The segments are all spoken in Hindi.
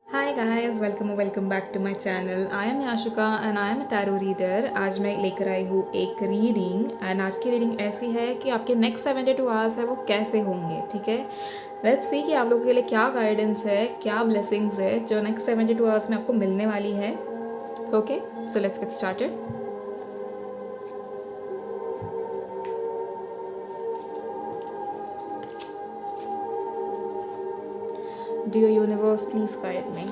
Hi guys, welcome back to my channel. I am Yashika and I am a tarot reader. आज मैं लेकर आई हूँ एक रीडिंग एंड आज की रीडिंग ऐसी है कि आपके नेक्स्ट 72 आवर्स है वो कैसे होंगे। ठीक है, लेट्स सी कि आप लोगों के लिए क्या गाइडेंस है, क्या ब्लेसिंग्स है जो नेक्स्ट 72 आवर्स में आपको मिलने वाली है। Okay, so let's get started. Dear universe, please guide me.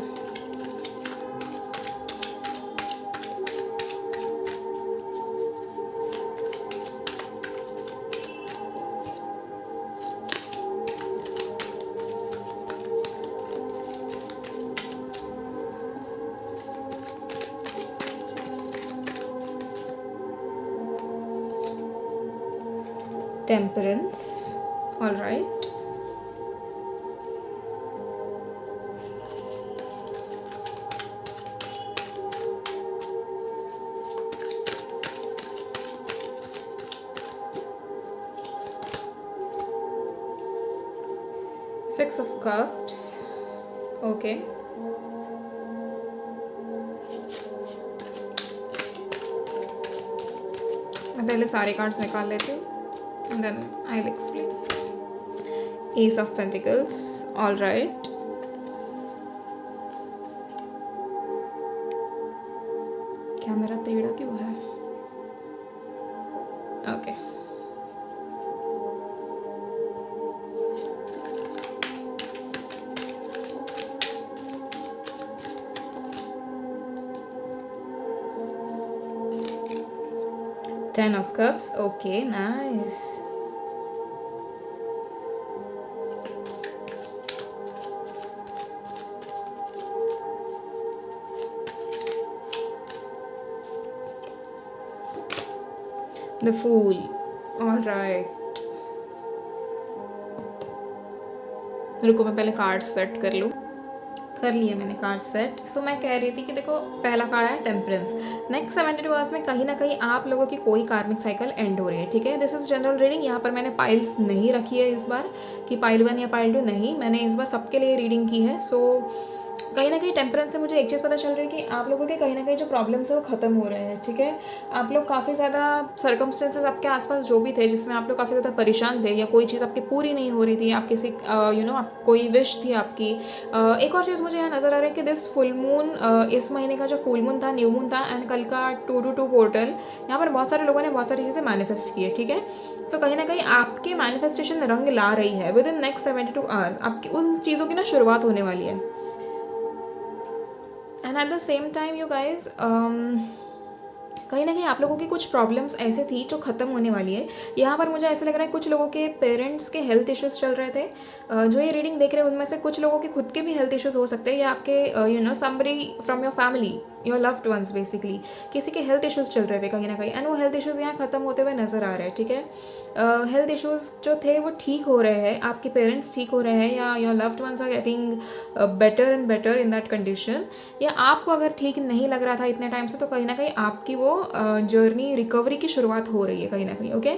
Temperance, all right. Six of cups, okay. मैं पहले सारे कार्ड्स निकाल लेती हूँ and then I will explain. Ace of pentacles, all right. क्या मेरा टेढ़ा क्यों है? Okay. Ten of cups, okay, nice. The fool, all right. रुको, मैं पहले कार्ड सेट कर लूँ। कर लिया मैंने कार्ड सेट। सो मैं कह रही थी कि देखो, पहला कार्ड है टेम्परेंस। नेक्स्ट 72 आवर्स में कहीं ना कहीं आप लोगों की कोई कार्मिक साइकिल एंड हो रही है। ठीक है, दिस इज जनरल रीडिंग। यहाँ पर मैंने पाइल्स नहीं रखी है इस बार कि पाइल 1 या पाइल 2, नहीं, मैंने इस बार सबके लिए रीडिंग की है। सो कहीं ना कहीं टेम्परेंस से मुझे एक चीज़ पता चल रही है कि आप लोगों के कहीं ना कहीं जो प्रॉब्लम्स है वो ख़त्म हो रहे हैं। ठीक है, आप लोग काफ़ी ज़्यादा सर्कमस्टेंसेस आपके आसपास जो भी थे जिसमें आप लोग काफ़ी ज़्यादा परेशान थे या कोई चीज़ आपकी पूरी नहीं हो रही थी, आप किसी आप कोई विश थी आपकी। एक और चीज़ मुझे यहाँ नज़र आ रहा है कि दिस फुल मून, इस महीने का जो फुल मून था, न्यू मून था, एंड कल का 2-2 पोर्टल, यहाँ पर बहुत सारे लोगों ने बहुत सारी चीज़ें मैनिफेस्ट की है। ठीक है, सो कहीं ना कहीं आपके मैनिफेस्टेशन रंग ला रही है। विद इन नेक्स्ट 72 आवर्स आपकी उन चीज़ों की ना शुरुआत होने वाली है। And at the same time you guys, कहीं ना कहीं आप लोगों की कुछ प्रॉब्लम्स ऐसे थी जो ख़त्म होने वाली है। यहाँ पर मुझे ऐसा लग रहा है कुछ लोगों के पेरेंट्स के हेल्थ इश्यूज़ चल रहे थे। जो ये रीडिंग देख रहे हैं उनमें से कुछ लोगों के खुद के भी हेल्थ इश्यूज़ हो सकते हैं, या आपके somebody from your family, your loved once, basically किसी के हेल्थ इश्यूज़ चल रहे थे कहीं ना कहीं, एंड वो हेल्थ इश्यूज़ यहाँ ख़त्म होते हुए नज़र आ रहे हैं। ठीक है, हेल्थ इश्यूज़ जो थे वो ठीक हो रहे हैं, आपके पेरेंट्स ठीक हो रहे हैं, या your loved ones are getting better and better in that condition. या आपको अगर ठीक नहीं लग रहा था इतने टाइम से, तो कहीं ना कहीं आपकी वो जर्नी रिकवरी की शुरुआत हो रही है कहीं ना कहीं। Okay,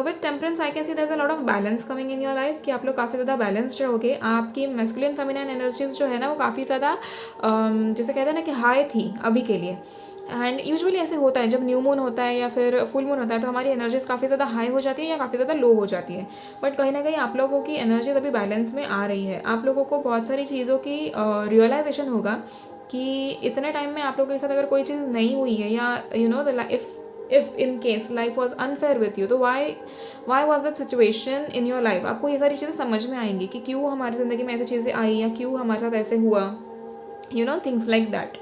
with temperance I can see there is a lot of balance coming in your life, कि आप लोग काफ़ी ज़्यादा बैलेंस्ड रहोगे। आपकी मैस्कुलिन फेमिनिन एनर्जीज जो है ना वो काफ़ी ज़्यादा जैसे कहते हैं ना कि हाई थी अभी के लिए। एंड यूजुअली ऐसे होता है जब न्यू मून होता है या फिर फुल मून होता है, तो हमारी एनर्जीज काफ़ी ज़्यादा हाई हो जाती है या काफ़ी ज़्यादा लो हो जाती है। बट कहीं ना कहीं आप लोगों की एनर्जीज अभी बैलेंस में आ रही है। आप लोगों को बहुत सारी चीज़ों की रियलाइजेशन होगा कि इतने टाइम में आप लोगों के साथ अगर कोई चीज़ नहीं हुई है, या if in case life was unfair with you, तो why was that situation in your life, आपको ये सारी चीज़ें समझ में आएंगी कि क्यों हमारी ज़िंदगी में ऐसी चीज़ें आई या क्यों हमारे साथ ऐसे हुआ, things like that.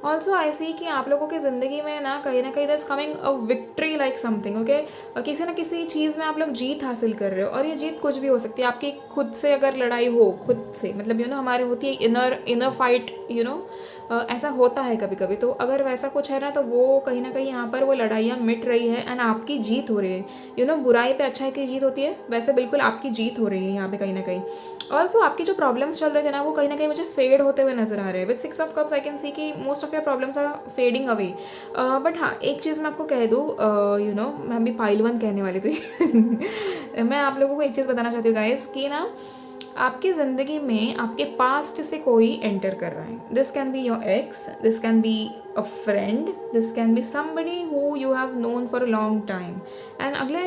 Also I see कि आप लोगों की ज़िंदगी में ना कहीं there is coming a victory like something. Okay, किसी ना किसी चीज़ में आप लोग जीत हासिल कर रहे हो, और ये जीत कुछ भी हो सकती है। आपकी खुद से अगर लड़ाई हो, खुद से मतलब हमारे होती है इनर फाइट, ऐसा होता है कभी कभी। तो अगर वैसा कुछ है ना, तो वो कहीं ना कहीं यहाँ पर वो लड़ाइयाँ मिट रही है एंड आपकी जीत हो रही है। बुराई पे अच्छाई की जीत होती है, वैसे बिल्कुल आपकी जीत हो रही है यहाँ पे कहीं ना कहीं। ऑल्सो आपकी जो प्रॉब्लम्स चल रहे थे ना, वो कहीं ना कहीं मुझे फेड होते हुए नजर आ रहे हैं। With 6 of cups I can see कि most of your problems are fading away. But हाँ, एक चीज़ मैं आपको कह दूँ, मैं अभी पाइल 1 कहने वाली थी मैं आप लोगों को एक चीज़ बताना चाहती हूँ गाइस कि ना, आपकी ज़िंदगी में आपके पास्ट से कोई एंटर कर रहा है. This can be your x, this can be a friend, this can be somebody who you have known for a long time. And अगले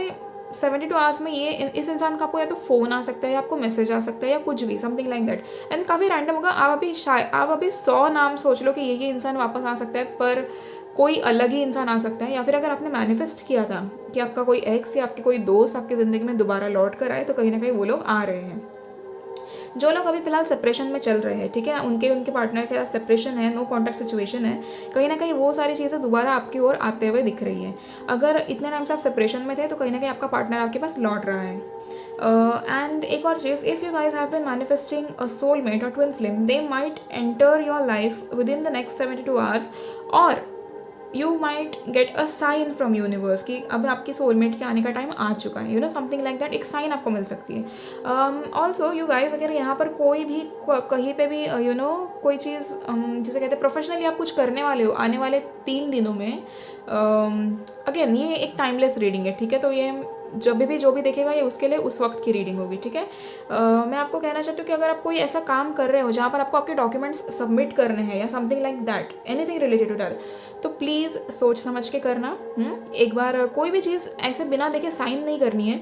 72 आवर्स में ये इस इंसान का आपको या तो फ़ोन आ सकता है या आपको मैसेज आ सकता है या कुछ भी, समथिंग लाइक दैट. एंड काफ़ी रैंडम होगा. आप अभी 100 नाम सोच लो कि ये इंसान वापस आ सकता है, पर कोई अलग ही इंसान आ सकता है. या फिर अगर आपने मैनिफेस्ट किया था कि आपका कोई एक्स या आपके कोई दोस्त आपकी ज़िंदगी में दोबारा लौट कर आए, तो कहीं ना कहीं वो लोग आ रहे हैं. जो लोग अभी फिलहाल सेपरेशन में चल रहे हैं, ठीक है, उनके पार्टनर के साथ सेपरेशन है, नो कॉन्टैक्ट सिचुएशन है, कहीं ना कहीं वो सारी चीज़ें दोबारा आपकी ओर आते हुए दिख रही हैं. अगर इतने टाइम से आप सेपरेशन में थे तो कहीं ना कहीं आपका पार्टनर आपके पास लौट रहा है. एंड एक और चीज़, if you guys have been manifesting a soulmate और twin flame, they might enter your life within the next 72 hours, और you might get a sign from universe कि अब आपके सोलमेट के आने का टाइम आ चुका है, समथिंग लाइक दैट. एक साइन आपको मिल सकती है. ऑल्सो यू गाइज, अगर यहाँ पर कोई भी कहीं पे भी कोई चीज़ जिसे कहते हैं प्रोफेशनली आप कुछ करने वाले हो आने वाले 3 दिनों में, अगेन ये एक टाइमलेस रीडिंग है, ठीक है. तो ये जब भी जो भी देखेगा ये उसके लिए उस वक्त की रीडिंग होगी, ठीक है. मैं आपको कहना चाहती हूँ कि अगर आप कोई ऐसा काम कर रहे हो जहाँ पर आपको आपके डॉक्यूमेंट्स सबमिट करने हैं या something like that, anything related to that, तो प्लीज़ सोच समझ के करना. एक बार कोई भी चीज़ ऐसे बिना देखे साइन नहीं करनी है,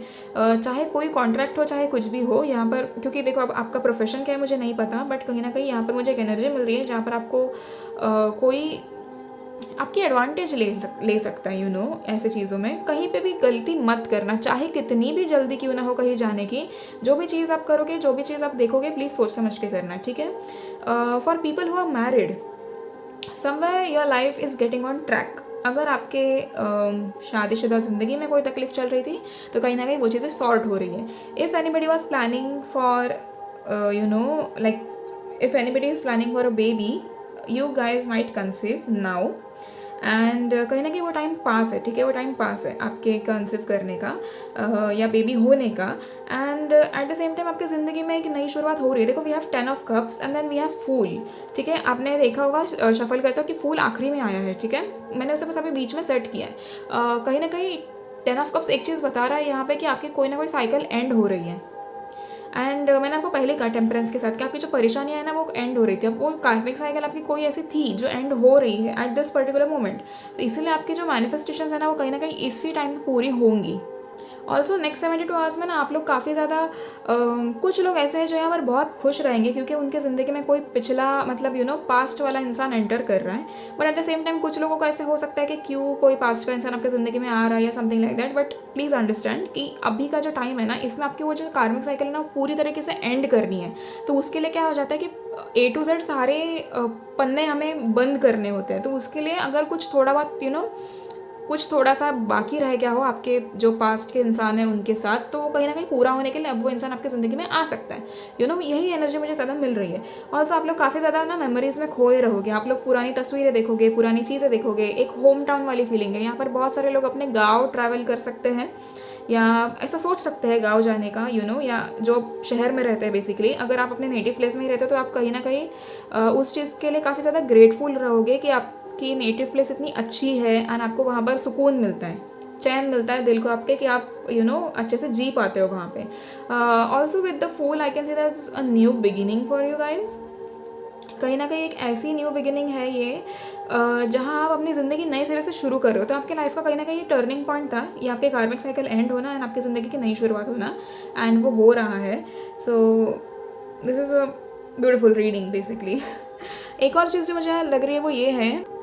चाहे कोई कॉन्ट्रैक्ट हो चाहे कुछ भी हो यहाँ पर. क्योंकि देखो, अब आपका प्रोफेशन क्या है मुझे नहीं पता, बट कहीं ना कहीं यहाँ पर मुझे एक एनर्जी मिल रही है जहाँ पर आपको कोई आपकी एडवांटेज ले सकता है. ऐसे चीज़ों में कहीं पे भी गलती मत करना, चाहे कितनी भी जल्दी क्यों ना हो कहीं जाने की. जो भी चीज़ आप करोगे, जो भी चीज़ आप देखोगे, प्लीज़ सोच समझ के करना, ठीक है. For people who are married, somewhere your life is getting on track. अगर आपके शादीशुदा ज़िंदगी में कोई तकलीफ चल रही थी तो कहीं ना कहीं वो चीज़ें सॉर्ट हो रही है. If anybody was planning for like if anybody is planning for a baby, you guys might conceive now. And कहीं ना कहीं वो टाइम पास है, ठीक है, वो टाइम पास है आपके कंसीव करने का या बेबी होने का. And at the same time आपकी ज़िंदगी में एक नई शुरुआत हो रही है. देखो, we have 10 of cups and then we have fool, ठीक है. आपने देखा होगा शफल करते हो कि फूल आखिरी में आया है, ठीक है. मैंने उसे बस अभी बीच में सेट किया है. कहीं ना कहीं 10 ऑफ कप्स एक चीज़ बता रहा है यहाँ पे कि आपकी कोई ना कोई साइकिल एंड हो रही है. एंड मैंने आपको पहले कहा टेम्परेंस के साथ कि आपकी जो परेशानियाँ है ना वो एंड हो रही थी. अब वो कार्मिक साइकिल आपकी कोई ऐसी थी जो एंड हो रही है एट दिस पर्टिकुलर मोमेंट. तो इसीलिए आपकी जो मैनिफेस्टेशंस है ना वो कहीं ना कहीं इसी टाइम पे पूरी होंगी. ऑल्सो नेक्स्ट 72 आवर्स में ना आप लोग काफ़ी ज़्यादा कुछ लोग ऐसे हैं जो यहाँ पर बहुत खुश रहेंगे क्योंकि उनके ज़िंदगी में कोई पिछला मतलब पास्ट वाला इंसान एंटर कर रहा है. But at the same time कुछ लोगों को ऐसे हो सकता है कि क्यों कोई पास्ट का इंसान आपकी ज़िंदगी में आ रहा है या something like that. But please understand कि अभी का जो टाइम है ना, इसमें आपकी वो जो कार्मिक साइकिल है ना वो पूरी तरीके से एंड करनी है. तो उसके लिए क्या हो जाता है कि A to Z सारे पन्ने हमें बंद करने होते हैं. तो उसके लिए अगर कुछ थोड़ा बहुत कुछ थोड़ा सा बाकी रह गया हो आपके जो पास्ट के इंसान हैं उनके साथ, तो कहीं ना कहीं पूरा होने के लिए अब वो इंसान आपकी ज़िंदगी में आ सकता है. यही एनर्जी मुझे ज़्यादा मिल रही है. ऑल्सो आप लोग काफ़ी ज़्यादा ना मेमोरीज़ में खोए रहोगे. आप लोग पुरानी तस्वीरें देखोगे, पुरानी चीज़ें देखोगे, एक होम टाउन वाली फीलिंग है. यहाँ पर बहुत सारे लोग अपने गाँव ट्रैवल कर सकते हैं या ऐसा सोच सकते हैं गाँव जाने का, या जो शहर में रहते हैं बेसिकली. अगर आप अपने नेटिव प्लेस में ही रहते हो तो आप कहीं ना कहीं उस चीज़ के लिए काफ़ी ज़्यादा ग्रेटफुल रहोगे कि आपकी नेटिव प्लेस इतनी अच्छी है एंड आपको वहाँ पर सुकून मिलता है, चैन मिलता है दिल को आपके कि आप अच्छे से जी पाते हो वहाँ पे. Also with the fool I can say that is a new beginning for you guys. कहीं ना कहीं एक ऐसी न्यू बिगिनिंग है ये जहाँ आप अपनी ज़िंदगी नए सिरे से शुरू कर रहे हो. तो आपके लाइफ का कहीं ना कहीं टर्निंग पॉइंट था, ये आपके कार्मिक साइकिल एंड होना एंड आपकी ज़िंदगी की नई शुरुआत होना, एंड वो हो रहा है. So this is a beautiful reading basically. एक और चीज़ जो मुझे लग रही है वो ये है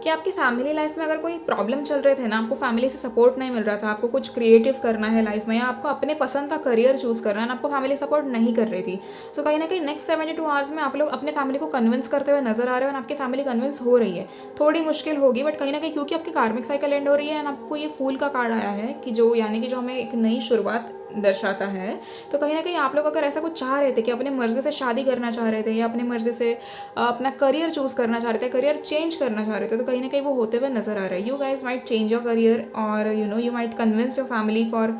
कि आपकी फैमिली लाइफ में अगर कोई प्रॉब्लम चल रहे थे ना, आपको फैमिली से सपोर्ट नहीं मिल रहा था, आपको कुछ क्रिएटिव करना है लाइफ में या आपको अपने पसंद का करियर चूज़ करना है, आपको फैमिली सपोर्ट नहीं कर रही थी. सो कहीं ना कहीं नेक्स्ट 72 आवर्स में आप लोग अपने फैमिली को कन्विंस करते हुए नजर आ रहे हो और आपकी फैमिली कन्विंस हो रही है. थोड़ी मुश्किल होगी बट कहीं ना कहीं क्योंकि आपकी कार्मिक साइकिल एंड हो रही है एंड आपको ये फूल का कार्ड आया है कि जो हमें एक नई शुरुआत दर्शाता है. तो कहीं ना कहीं आप लोग अगर ऐसा कुछ चाह रहे थे कि अपने मर्जी से शादी करना चाह रहे थे या अपने मर्जी से अपना करियर चूज़ करना चाह रहे थे, करियर चेंज करना चाह रहे थे, तो कहीं ना कहीं वो होते हुए नजर आ रहा है. You guys might change your career और you might convince your family for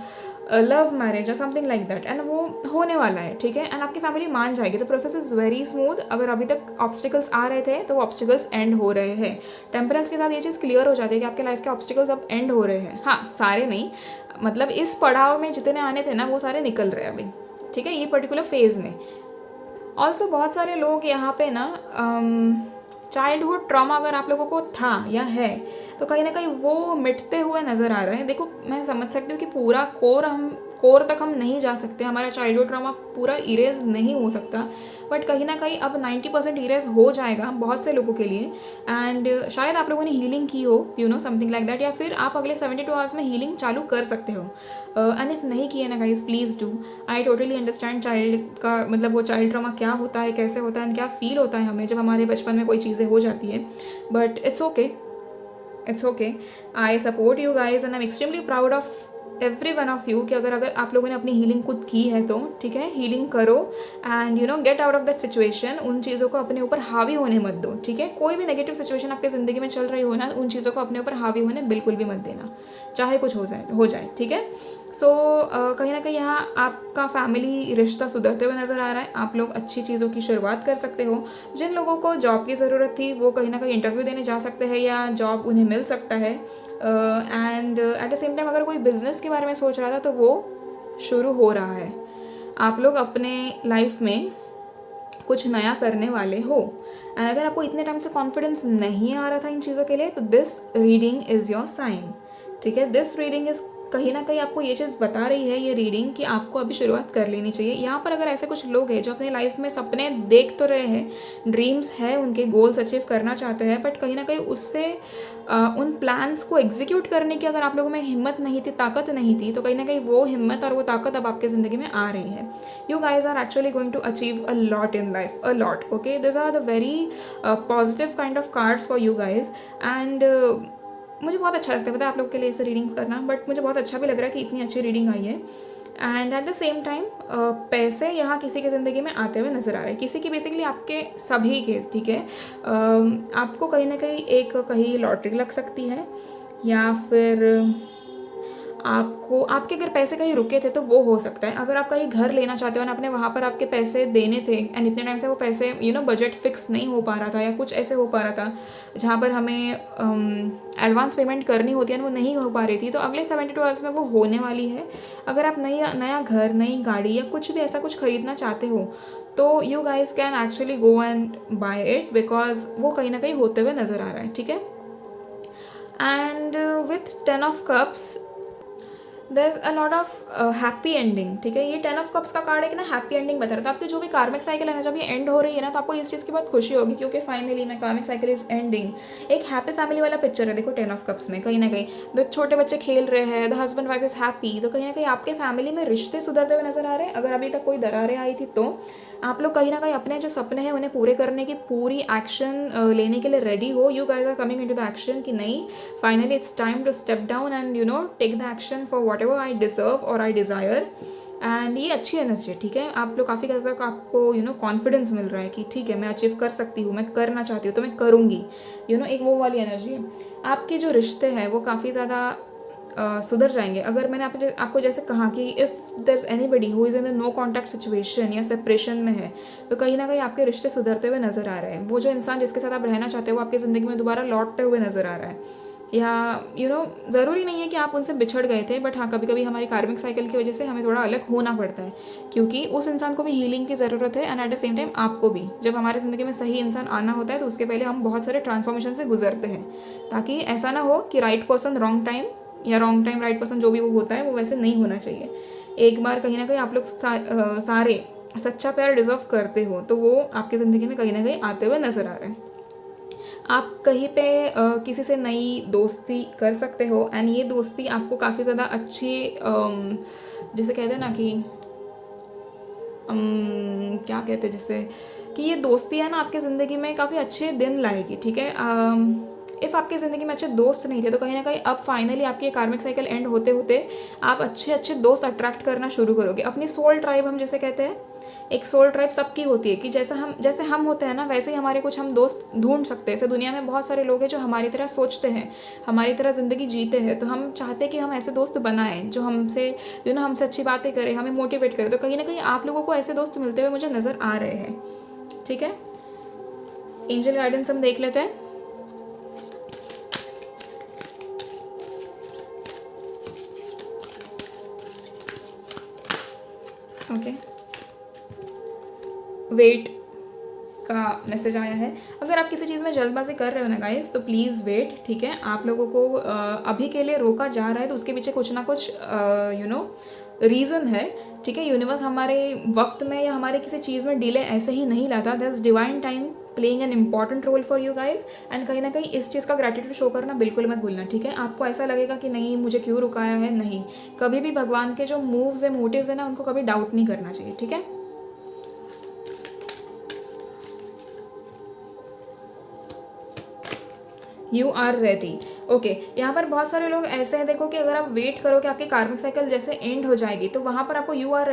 love marriage और समथिंग लाइक दैट, एंड वो होने वाला है, ठीक है. एंड आपकी फैमिली मान जाएगी. तो प्रोसेस इज़ वेरी स्मूथ. अगर अभी तक ऑब्स्टिकल्स आ रहे थे तो वो ऑब्स्टिकल्स एंड हो रहे हैं. टेम्परेंस के साथ ये चीज़ क्लियर हो जाती है कि आपके लाइफ के ऑब्स्टिकल्स अब एंड हो रहे हैं. हाँ, सारे नहीं, मतलब इस पड़ाव में जितने आने थे ना वो सारे निकल रहे हैं अभी, ठीक है, ये पर्टिकुलर फेज़ में। ऑल्सो बहुत सारे लोग यहाँ पे ना चाइल्डहुड ट्रॉमा अगर आप लोगों को था या है तो कहीं ना कहीं वो मिटते हुए नज़र आ रहा है। देखो मैं समझ सकती हूँ कि पूरा कोर तक हम नहीं जा सकते, हमारा चाइल्डहुड ट्रॉमा पूरा इरेज नहीं हो सकता, बट कहीं ना कहीं अब 90% इरेज हो जाएगा बहुत से लोगों के लिए। एंड शायद आप लोगों ने हीलिंग की हो, you know something like that, या फिर आप अगले 72 आवर्स में हीलिंग चालू कर सकते हो। एंड इफ नहीं किए ना guys, please do. I totally understand child का मतलब वो चाइल्ड ट्रॉमा क्या होता है, कैसे होता है, क्या फील होता है हमें जब हमारे बचपन में कोई चीज़ें हो जाती है, but it's okay, it's okay. I support you guys and I am extremely proud of every one of you कि अगर आप लोगों ने अपनी हीलिंग खुद की है तो ठीक है, हीलिंग करो and you know get out of that situation. उन चीज़ों को अपने ऊपर हावी होने मत दो, ठीक है। कोई भी नेगेटिव सिचुएशन आपकी ज़िंदगी में चल रही हो ना, उन चीज़ों को अपने ऊपर हावी होने बिल्कुल भी मत देना, चाहे कुछ हो जाए, ठीक है। सो कहीं ना कहीं यहाँ आपका फैमिली रिश्ता सुधरते हुए नज़र आ रहा है। आप लोग अच्छी चीज़ों की शुरुआत कर सकते हो। जिन लोगों को जॉब की ज़रूरत थी वो कहीं ना कहीं इंटरव्यू देने जा सकते हैं या जॉब उन्हें मिल सकता है। And at the same time अगर कोई बिजनेस के बारे में सोच रहा था तो वो शुरू हो रहा है। आप लोग अपने लाइफ में कुछ नया करने वाले हो। एंड अगर आपको इतने टाइम से कॉन्फिडेंस नहीं आ रहा था इन चीज़ों के लिए तो this reading is your sign, ठीक है। दिस रीडिंग इज़ कहीं ना कहीं आपको ये चीज़ बता रही है, ये रीडिंग, कि आपको अभी शुरुआत कर लेनी चाहिए। यहाँ पर अगर ऐसे कुछ लोग हैं जो अपने लाइफ में सपने देख तो रहे हैं, ड्रीम्स है उनके, गोल्स अचीव करना चाहते हैं, बट कहीं ना कहीं उससे उन प्लान्स को एग्जीक्यूट करने की अगर आप लोगों में हिम्मत नहीं थी, ताकत नहीं थी, तो कहीं ना कहीं वो हिम्मत और वो ताकत अब आपके ज़िंदगी में आ रही है। You guys are actually going to achieve a lot in life, a lot, okay. This are the very positive kind of cards for you guys. And मुझे बहुत अच्छा लगता है पता है आप लोग के लिए ऐसे रीडिंग्स करना, बट मुझे बहुत अच्छा भी लग रहा है कि इतनी अच्छी रीडिंग आई है। And at the same time पैसे यहाँ किसी की ज़िंदगी में आते हुए नज़र आ रहे हैं, किसी की, बेसिकली आपके सभी के, ठीक है। आपको कहीं ना कहीं लॉटरी लग सकती है, या फिर आपको आपके अगर पैसे कहीं रुके थे तो वो हो सकता है। अगर आप कहीं घर लेना चाहते हो ना, आपने वहाँ पर आपके पैसे देने थे एंड इतने टाइम से वो पैसे यू नो बजट फिक्स नहीं हो पा रहा था, या कुछ ऐसे हो पा रहा था जहाँ पर हमें एडवांस पेमेंट करनी होती है, वो नहीं हो पा रही थी, तो अगले 72 आवर्स में वो होने वाली है। अगर आप नया घर, नई गाड़ी या कुछ भी ऐसा कुछ खरीदना चाहते हो तो you guys can actually go and buy it, because वो कहीं ना कहीं होते हुए नज़र आ रहा है, ठीक है। And with 10 of cups there is a lot of happy ending, ठीक है। ये 10 ऑफ कप्स का कार्ड एक ना हैप्पी एंडिंग बता रहा था। आपकी जो भी कार्मिक साइकिल है ना, जब ये एंड हो रही है ना, तो आपको इस चीज़ की बहुत खुशी होगी, क्योंकि फाइनली मैं कार्मिक साइकिल इज एंडिंग। एक हैप्पी फैमिली वाला पिक्चर है देखो 10 ऑफ कप्स में। कहीं ना कहीं द छोटे बच्चे खेल रहे हैं, the husband wife is happy, तो कहीं ना कहीं आपके फैमिली में रिश्ते सुधरते हुए नजर आ रहे हैं। अगर अभी तक कोई दरारें आई थी तो आप लोग कहीं ना कहीं अपने जो सपने हैं उन्हें पूरे करने की पूरी एक्शन लेने के लिए रेडी हो। You guys are coming into the action कि नहीं, finally it's time to step down and you know take the action for whatever I deserve और आई डिज़ायर। एंड ये अच्छी एनर्जी है, ठीक है। आप लोग काफ़ी तक आपको यू नो कॉन्फिडेंस मिल रहा है कि ठीक है मैं अचीव कर सकती हूँ, मैं करना चाहती हूँ तो मैं करूँगी, यू नो एक वो वाली एनर्जी है। आपके जो रिश्ते हैं वो काफ़ी ज़्यादा सुधर जाएंगे। अगर मैंने आपको जैसे कहा कि if there is anybody who is in the no contact situation या सेपरेशन में है, तो कहीं ना कहीं आपके रिश्ते सुधरते हुए नज़र आ रहे हैं। वो जो इंसान जिसके साथ आप रहना चाहते हो वो आपकी ज़िंदगी में दोबारा लौटते हुए नज़र आ रहा है। या यू नो ज़रूरी नहीं है कि आप उनसे बिछड़ गए थे, बट हाँ कभी कभी हमारी कार्मिक साइकिल की वजह से हमें थोड़ा अलग होना पड़ता है, क्योंकि उस इंसान को भी हीलिंग की ज़रूरत है and at the same time आपको भी। जब हमारी ज़िंदगी में सही इंसान आना होता है तो उसके पहले हम बहुत सारे ट्रांसफॉर्मेशन से गुजरते हैं, ताकि ऐसा ना हो कि राइट पर्सन रॉन्ग टाइम या रॉन्ग टाइम राइट पर्सन, जो भी वो होता है वो वैसे नहीं होना चाहिए। एक बार कहीं ना कहीं आप लोग सारे सच्चा प्यार डिजर्व करते हो, तो वो आपकी ज़िंदगी में कहीं ना कहीं आते हुए नज़र आ रहे हैं। आप कहीं पे किसी से नई दोस्ती कर सकते हो एंड ये दोस्ती आपको काफ़ी ज़्यादा अच्छी जैसे कहते हैं ना कि क्या कहते हैं, जैसे कि ये दोस्ती है ना आपकी ज़िंदगी में काफ़ी अच्छे दिन लाएगी, ठीक है। इफ़ आपकी ज़िंदगी में अच्छे दोस्त नहीं थे तो कहीं ना कहीं अब फाइनली आपकी कार्मिक साइकिल एंड होते होते आप अच्छे अच्छे दोस्त अट्रैक्ट करना शुरू करोगे। अपनी सोल ट्राइब हम जैसे कहते हैं, एक सोल ट्राइब सबकी होती है कि जैसे हम होते हैं ना, वैसे ही हमारे कुछ हम दोस्त ढूंढ सकते हैं। ऐसे दुनिया में बहुत सारे लोग हैं जो हमारी तरह सोचते हैं, हमारी तरह ज़िंदगी जीते हैं, तो हम चाहते हैं कि हम ऐसे दोस्त बनाएं जो हमसे यू नो हमसे अच्छी बातें करें, हमें मोटिवेट करें। तो कहीं ना कहीं आप लोगों को ऐसे दोस्त मिलते हुए मुझे नज़र आ रहे हैं, ठीक है। एंजल गाइडेंस हम देख लेते हैं। ओके वेट का मैसेज आया है। अगर आप किसी चीज़ में जल्दबाजी कर रहे हो ना गाइस, तो प्लीज़ वेट, ठीक है। आप लोगों को अभी के लिए रोका जा रहा है, तो उसके पीछे कुछ ना कुछ रीज़न है, ठीक है। यूनिवर्स हमारे वक्त में या हमारे किसी चीज़ में डिले ऐसे ही नहीं लाता। That's divine time playing an important role for you guys. And कहीं ना कहीं इस चीज़ का ग्रैटिट्यूड शो करना बिल्कुल मत भूलना, ठीक है। आपको ऐसा लगेगा कि नहीं मुझे क्यों रुकाया है, नहीं, कभी भी भगवान के जो मूव्स है, मोटिव्स है ना, उनको कभी डाउट नहीं करना चाहिए, ठीक है। You are ready, okay. यहाँ पर बहुत सारे लोग ऐसे हैं, देखो कि अगर आप वेट करो कि आपकी कार्मिक साइकिल जैसे एंड हो जाएगी, तो वहाँ पर आपको यू आर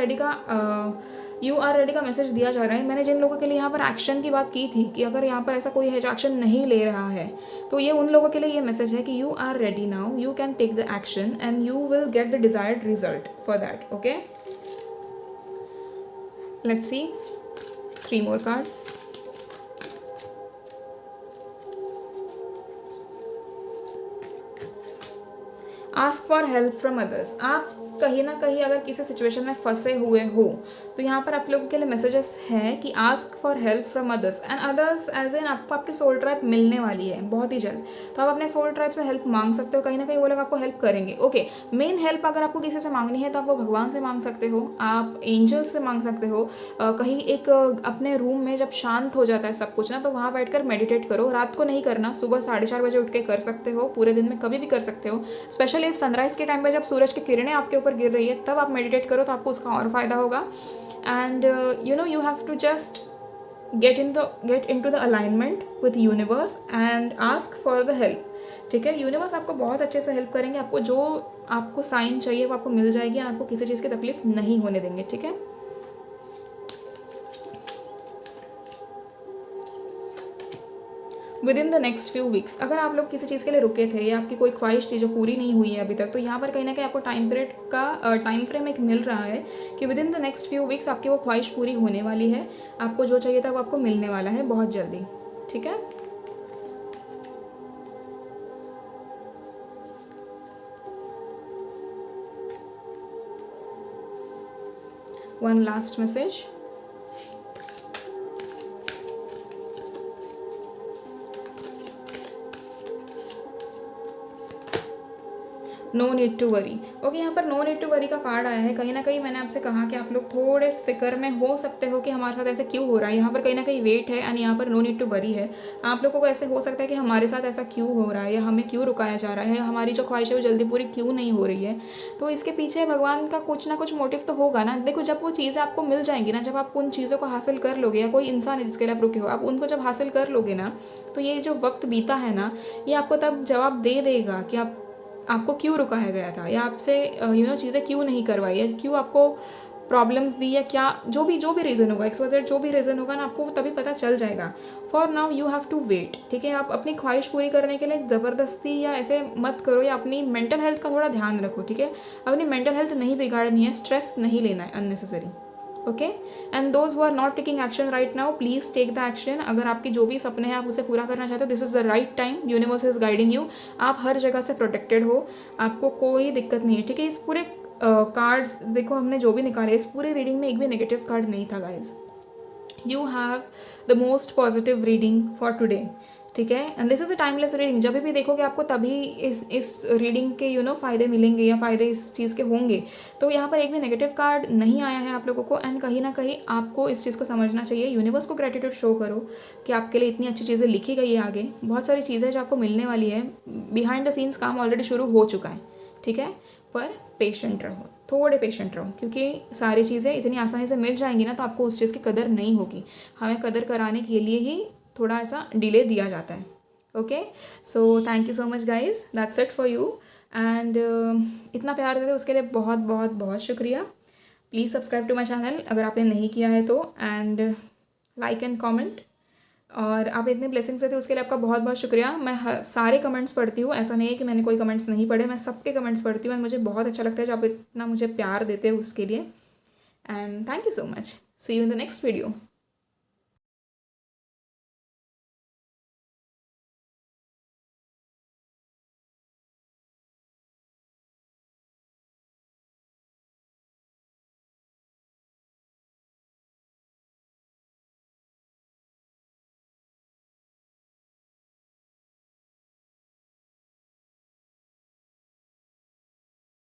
रेडी का मैसेज दिया जा रहा है। मैंने जिन लोगों के लिए यहाँ पर एक्शन की बात की थी कि अगर यहाँ पर ऐसा कोई है जो एक्शन नहीं ले रहा है, तो ये उन लोगों के लिए ये मैसेज है कि you are ready now, you can take the action and you will get the desired result for that, okay. Let's see 3 more cards. Ask for help from others. आप कहीं ना कहीं अगर किसी सिचुएशन में फंसे हुए हो, तो यहाँ पर आप लोगों के लिए मैसेजेस हैं कि ask for help from others. And others as an आपको आपकी सोल ट्राइब मिलने वाली है बहुत ही जल्द, तो आप अपने सोल ट्राइब से हेल्प मांग सकते हो। कहीं ना कहीं वो लोग आपको हेल्प करेंगे, ओके। मेन हेल्प अगर आपको किसी से मांगनी है, तो आप वो भगवान से मांग सकते हो, आप एंजल्स से मांग सकते हो। कहीं एक अपने रूम में जब शांत हो जाता है सब कुछ ना, तो वहाँ बैठकर मेडिटेट करो। रात को नहीं करना, सुबह 4:30 बजे उठ के कर सकते हो, पूरे दिन में कभी भी कर सकते हो। स्पेशली सनराइज के टाइम पे जब सूरज की किरणें आपके ऊपर गिर रही है, तब आप मेडिटेट करो, तो आपको उसका और फायदा होगा। And you have to just get into the alignment with universe and ask for the help, ठीक है। यूनिवर्स आपको बहुत अच्छे से हेल्प करेंगे, आपको जो आपको साइन चाहिए वो आपको मिल जाएगी, और आपको किसी चीज़ की तकलीफ नहीं होने देंगे, ठीक है। With in the next few weeks, अगर आप लोग किसी चीज़ के लिए रुके थे या आपकी कोई ख्वाहिश थी जो पूरी नहीं हुई है अभी तक, तो यहाँ पर कहीं ना कहीं आपको टाइम फ्रेम एक मिल रहा है कि with in the next few weeks आपकी वो ख्वाहिश पूरी होने वाली है। आपको जो चाहिए था वो आपको मिलने वाला है बहुत जल्दी, ठीक है। One last message. No need to worry, okay. यहाँ पर नो नीड टू वरी का कार्ड आया है। कहीं ना कहीं मैंने आपसे कहा कि आप लोग थोड़े फिक्र में हो सकते हो कि हमारे साथ ऐसा क्यों हो रहा है। यहाँ पर कहीं ना कहीं वेट है एंड यहाँ पर नो नीड टू वरी है। आप लोगों को ऐसे हो सकता है कि हमारे साथ ऐसा क्यों हो रहा है, या हमें क्यों रुकाया जा रहा है, हमारी जो ख्वाहिश है वो जल्दी पूरी क्यों नहीं हो रही है। तो इसके पीछे भगवान का कुछ ना कुछ मोटिव तो होगा ना। देखो, जब वो चीज़ें आपको मिल जाएंगी ना, जब आप उन चीज़ों को हासिल कर लोगे, या कोई इंसान है जिसके लिए आप रुके हो, आप उनको जब हासिल कर लोगे ना, तो ये जो वक्त बीता है ना, ये आपको तब जवाब दे देगा कि आपको क्यों रुकाया गया था, या आपसे चीज़ें क्यों नहीं करवाई, या क्यों आपको प्रॉब्लम्स दी, या क्या जो भी रीज़न होगा, XYZ जो भी रीज़न होगा ना, आपको तभी पता चल जाएगा। For now you have to wait, ठीक है। आप अपनी ख्वाहिश पूरी करने के लिए ज़बरदस्ती या ऐसे मत करो, या अपनी मेंटल हेल्थ का थोड़ा ध्यान रखो, ठीक है। अपनी मेंटल हेल्थ नहीं बिगाड़नी है, स्ट्रेस नहीं लेना है unnecessary, okay. And those who are not taking action right now, please take the action. अगर आपके जो भी सपने हैं आप उसे पूरा करना चाहते हो, this is the right time, universe is guiding you. आप हर जगह से प्रोटेक्टेड हो, आपको कोई दिक्कत नहीं है, ठीक है। इस पूरे कार्ड्स देखो, हमने जो भी निकाले, इस पूरे रीडिंग में एक भी नेगेटिव कार्ड नहीं था guys. You have the most positive reading for today, ठीक है। And this is a timeless reading. जब भी देखोगे आपको तभी इस रीडिंग के फ़ायदे मिलेंगे, या फ़ायदे इस चीज़ के होंगे। तो यहाँ पर एक भी नेगेटिव कार्ड नहीं आया है आप लोगों को। एंड कहीं ना कहीं आपको इस चीज़ को समझना चाहिए, यूनिवर्स को ग्रेटिट्यूड शो करो कि आपके लिए इतनी अच्छी चीज़ें लिखी गई है। आगे बहुत सारी चीज़ें जो आपको मिलने वाली है, बिहाइंड द सीन्स काम ऑलरेडी शुरू हो चुका है, ठीक है। पर पेशेंट रहो, थोड़े पेशेंट रहो, क्योंकि सारी चीज़ें इतनी आसानी से मिल जाएंगी ना, तो आपको उस चीज़ की कदर नहीं होगी। हमें कदर कराने के लिए ही थोड़ा ऐसा डिले दिया जाता है, okay. So thank you so much guys, that's it for you. And इतना प्यार देते उसके लिए बहुत बहुत बहुत शुक्रिया। Please subscribe to my channel अगर आपने नहीं किया है तो, एंड लाइक एंड कॉमेंट। और आप इतने ब्लेसिंग्स देते उसके लिए आपका बहुत बहुत शुक्रिया। मैं सारे कमेंट्स पढ़ती हूँ, ऐसा नहीं है कि मैंने कोई कमेंट्स नहीं पढ़े, मैं सबके कमेंट्स पढ़ती हूँ। एंड मुझे बहुत अच्छा लगता है जब आप इतना मुझे प्यार देते हो उसके लिए। And thank you so much, see you in the next video.